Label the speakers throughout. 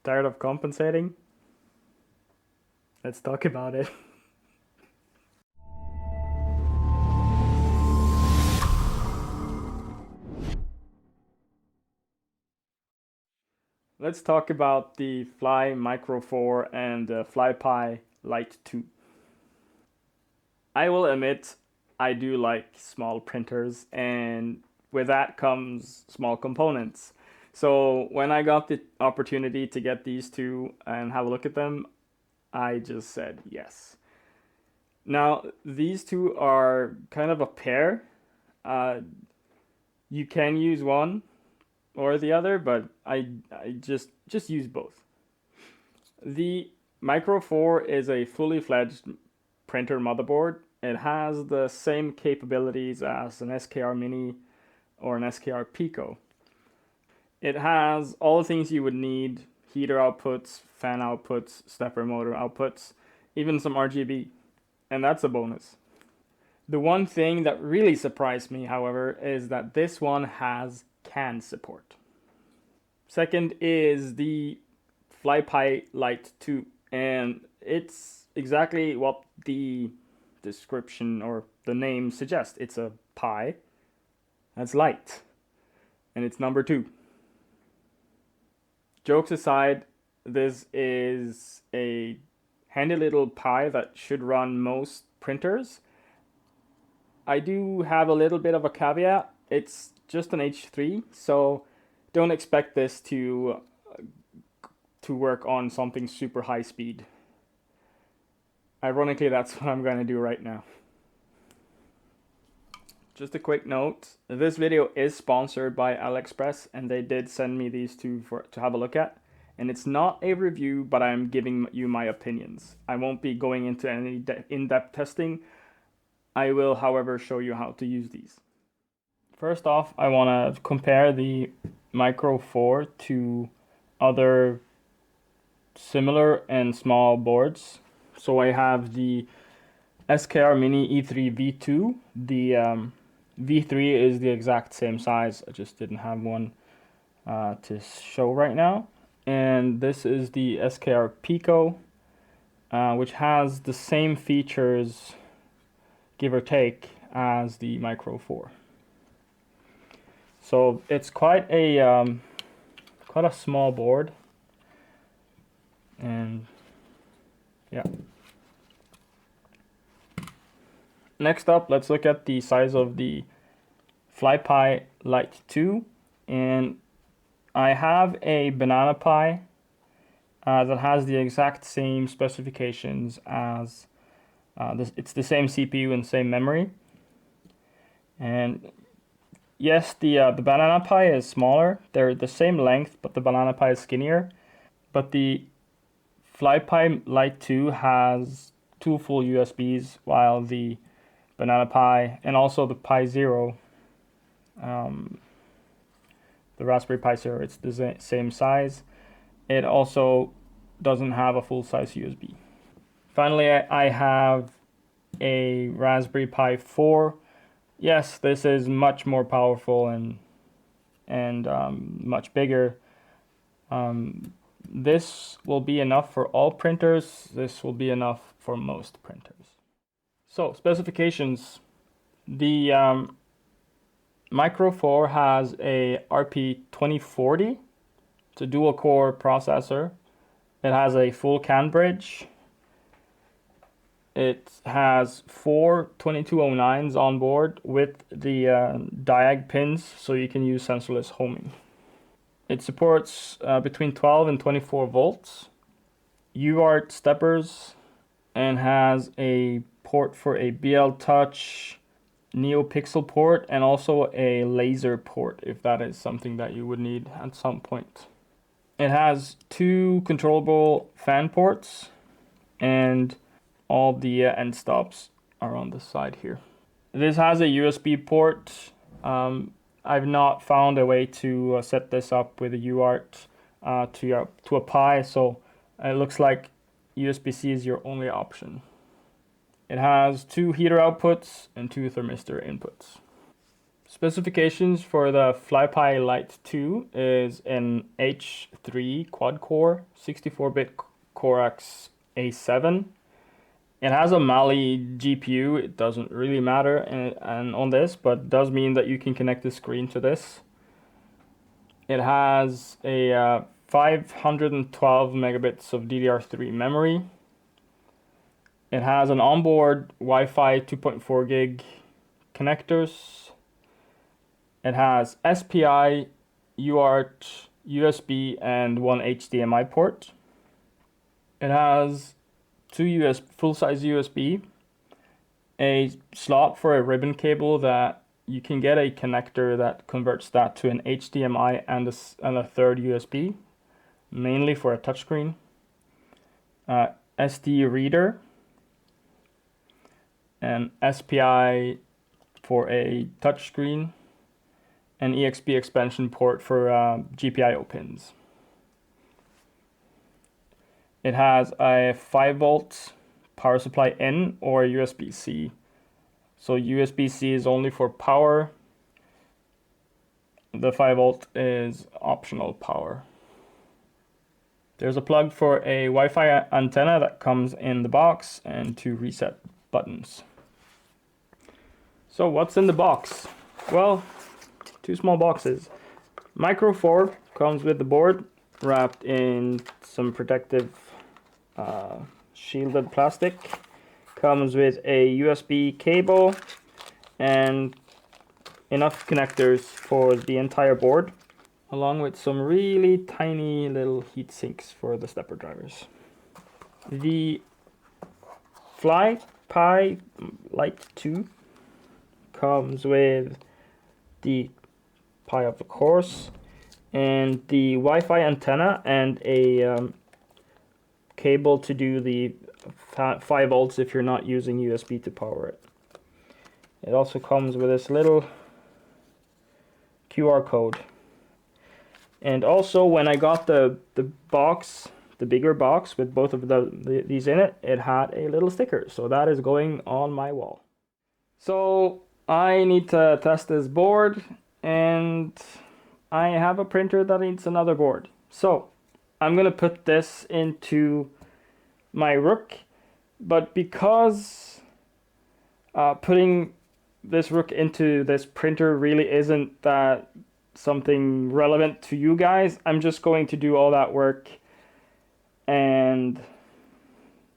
Speaker 1: Tired of compensating? Let's talk about it. Let's talk about the Fly Micro4 and the FLYpi Lite2. I will admit I do like small printers, and with that comes small components. So when I got the opportunity to get these two and have a look at them, I just said yes. Now, these two are kind of a pair. You can use one or the other, but I just use both. The Micro4 is a fully fledged printer motherboard. It has the same capabilities as an SKR Mini or an SKR Pico. It has all the things you would need: heater outputs, fan outputs, stepper motor outputs, even some RGB, and that's a bonus. The one thing that really surprised me, however, is that this one has CAN support. Second is the FLYpi Lite2, and it's exactly what the description or the name suggests. It's a Pi that's light, and it's number 2. Jokes aside, this is a handy little Pi that should run most printers. I do have a little bit of a caveat. It's just an H3, so don't expect this to work on something super high speed. Ironically, that's what I'm going to do right now. Just a quick note, this video is sponsored by AliExpress, and they did send me these two to have a look at. And it's not a review, but I'm giving you my opinions. I won't be going into any in-depth testing. I will, however, show you how to use these. First off, I want to compare the Micro4 to other similar and small boards. So I have the SKR Mini E3 V2. The V3 is the exact same size. I just didn't have one to show right now. And this is the SKR Pico, which has the same features, give or take, as the Micro4. So it's quite a small board, and yeah. Next up, let's look at the size of the FLYpi Lite2, and I have a Banana Pi that has the exact same specifications as it's the same CPU and same memory. And yes, the Banana Pi is smaller. They're the same length, but the Banana Pi is skinnier. But the FLYpi Lite2 has 2 full USBs, while the Banana Pi and also the Pi Zero, the Raspberry Pi Zero, it's the same size. It also doesn't have a full-size USB. Finally, I have a Raspberry Pi 4. Yes, this is much more powerful and much bigger. This will be enough for all printers. This will be enough for most printers. So, specifications. The Micro4 has a RP2040. It's a dual-core processor. It has a full CAN bridge. It has 4 2209s on board with the diag pins, so you can use sensorless homing. It supports between 12 and 24 volts, UART steppers, and has a port for a BL Touch NeoPixel port, and also a laser port if that is something that you would need at some point. It has 2 controllable fan ports, and all the end stops are on the side here. This has a USB port. I've not found a way to set this up with a UART to a Pi, so it looks like USB-C is your only option. It has 2 heater outputs and 2 thermistor inputs. Specifications for the FLYpi Lite2 is an H3 quad-core 64-bit Corex A7. It has a Mali GPU. It doesn't really matter and on this, but does mean that you can connect the screen to this. It has a 512 megabits of DDR3 memory. It has an onboard Wi-Fi 2.4 gig connectors. It has SPI, UART, USB, and one HDMI port. It has two full-size USB, a slot for a ribbon cable that you can get a connector that converts that to an HDMI and a third USB, mainly for a touchscreen. SD reader, an SPI for a touchscreen, an EXP expansion port for GPIO pins. It has a 5-volt power supply in or USB-C. So USB-C is only for power. The 5-volt is optional power. There's a plug for a Wi-Fi antenna that comes in the box and 2 reset buttons. So what's in the box? Well, 2 small boxes. Micro4 comes with the board wrapped in some protective shielded plastic. Comes with a USB cable and enough connectors for the entire board, along with some really tiny little heat sinks for the stepper drivers. The FLYpi Lite2 comes with the Pi of the course and the Wi-Fi antenna and a cable to do the 5 volts if you're not using USB to power it. It also comes with this little QR code. And also when I got the box, the bigger box with both of these in it, it had a little sticker. So that is going on my wall. So I need to test this board, and I have a printer that needs another board. So I'm gonna put this into my Rook, but because putting this Rook into this printer really isn't that something relevant to you guys, I'm just going to do all that work and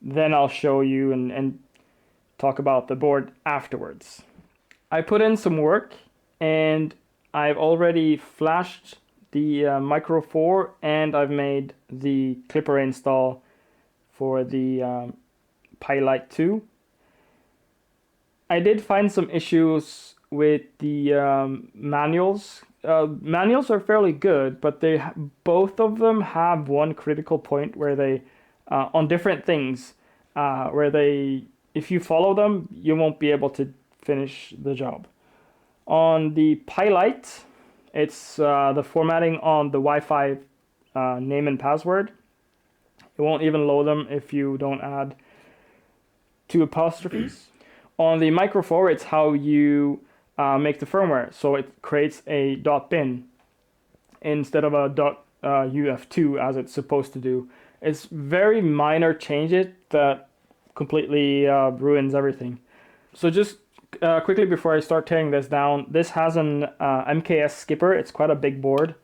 Speaker 1: then I'll show you and talk about the board afterwards. I put in some work and I've already flashed the Micro4 and I've made the clipper install for the Pi Lite2. I did find some issues with the manuals. Manuals are fairly good, but both of them have one critical point where they, on different things, where if you follow them, you won't be able to finish the job. On the Pi Lite, it's the formatting on the Wi-Fi name and password. It won't even load them if you don't add 2 apostrophes. On the Micro4, it's how you make the firmware. So it creates a .bin instead of a .uf2 as it's supposed to do. It's very minor changes that completely ruins everything. So just quickly before I start tearing this down, this has an MKS skipper. It's quite a big board.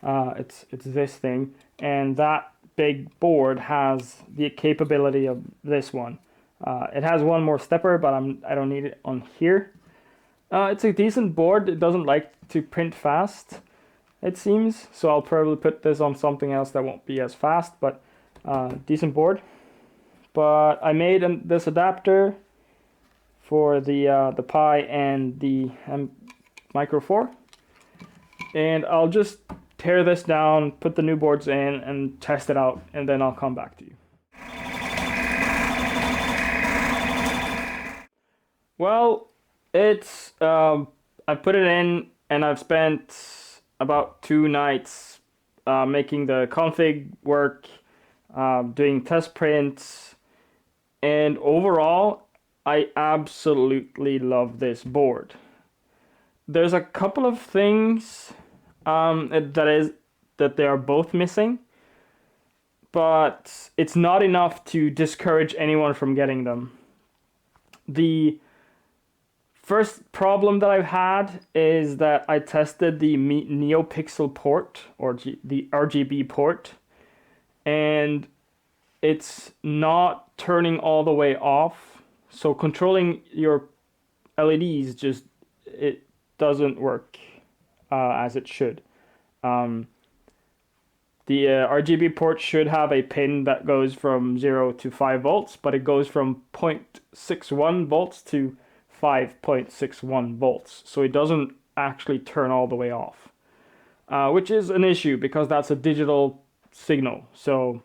Speaker 1: It's this thing, and that big board has the capability of this one. It has one more stepper, but I don't need it on here. It's a decent board. It doesn't like to print fast, it seems, so I'll probably put this on something else that won't be as fast, but decent board. But I made this adapter for the Pi and the Micro4, and I'll just tear this down, put the new boards in, and test it out, and then I'll come back to you. Well, it's I put it in, and I've spent about 2 nights making the config work, doing test prints, and overall I absolutely love this board. there's a couple of things that they are both missing, but it's not enough to discourage anyone from getting them. The first problem that I've had is that I tested the NeoPixel port, or the RGB port, and it's not turning all the way off. So controlling your LEDs it doesn't work as it should. The RGB port should have a pin that goes from 0 to 5 volts, but it goes from 0.61 volts to 5.61 volts. So it doesn't actually turn all the way off, which is an issue because that's a digital signal. So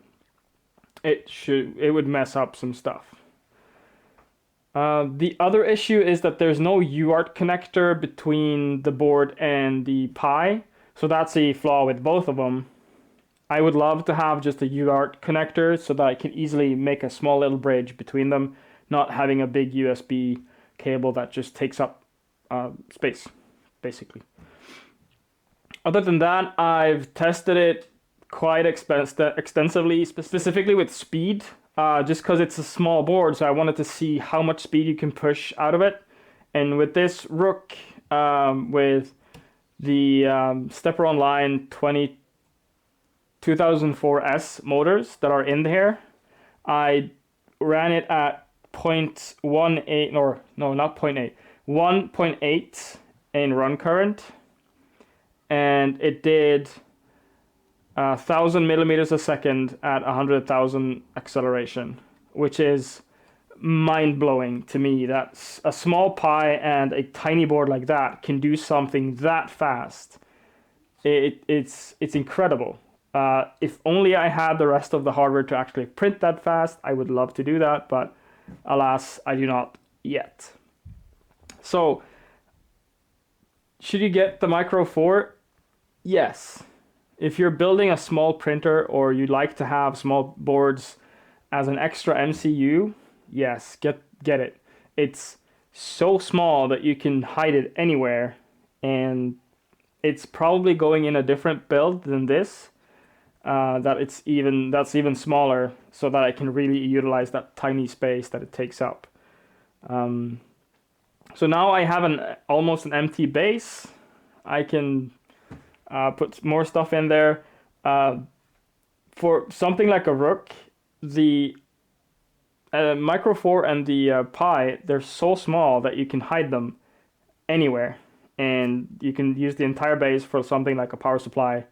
Speaker 1: it would mess up some stuff. The other issue is that there's no UART connector between the board and the Pi, so that's a flaw with both of them. I would love to have just a UART connector so that I can easily make a small little bridge between them, not having a big USB cable that just takes up space, basically. Other than that, I've tested it quite extensively, specifically with speed. Just because it's a small board, so I wanted to see how much speed you can push out of it. And with this Rook, with the Stepper Online 2004S motors that are in here, I ran it at 0.18, or no, not 0.8, 1.8 in run current, and it did 1,000 millimeters a second at 100,000 acceleration, which is mind-blowing to me. That's a small Pi and a tiny board like that can do something that fast. It's incredible. If only I had the rest of the hardware to actually print that fast, I would love to do that, but alas, I do not yet. So, should you get the Micro 4? Yes. If you're building a small printer or you like to have small boards as an extra MCU, yes, get it. It's so small that you can hide it anywhere, and it's probably going in a different build than this, that's even smaller, so that I can really utilize that tiny space that it takes up. So now I have almost an empty base. I can put more stuff in there. For something like a Rook, the Micro 4 and the Pi, they're so small that you can hide them anywhere, and you can use the entire base for something like a power supply.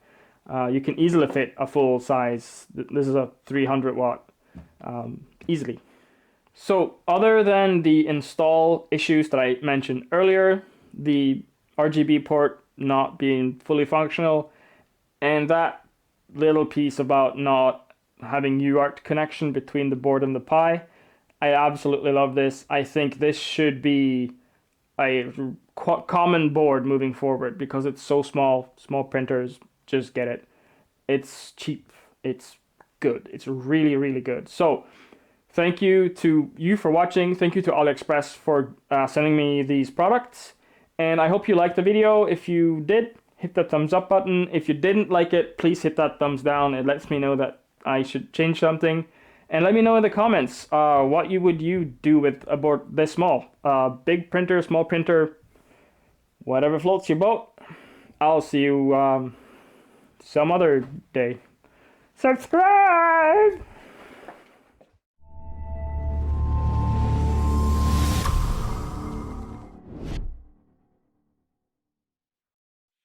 Speaker 1: You can easily fit a full size. This is a 300 watt, easily. So other than the install issues that I mentioned earlier, the RGB port not being fully functional, and that little piece about not having UART connection between the board and the Pi, I absolutely love this. I think this should be a common board moving forward because it's so small. Small printers just get it. It's cheap. It's good. It's really, really good. So thank you to you for watching. Thank you to AliExpress for sending me these products. And I hope you liked the video. If you did, hit the thumbs up button. If you didn't like it, please hit that thumbs down. It lets me know that I should change something. And let me know in the comments what would you do with a board this small. Big printer, small printer, whatever floats your boat. I'll see you some other day. Subscribe!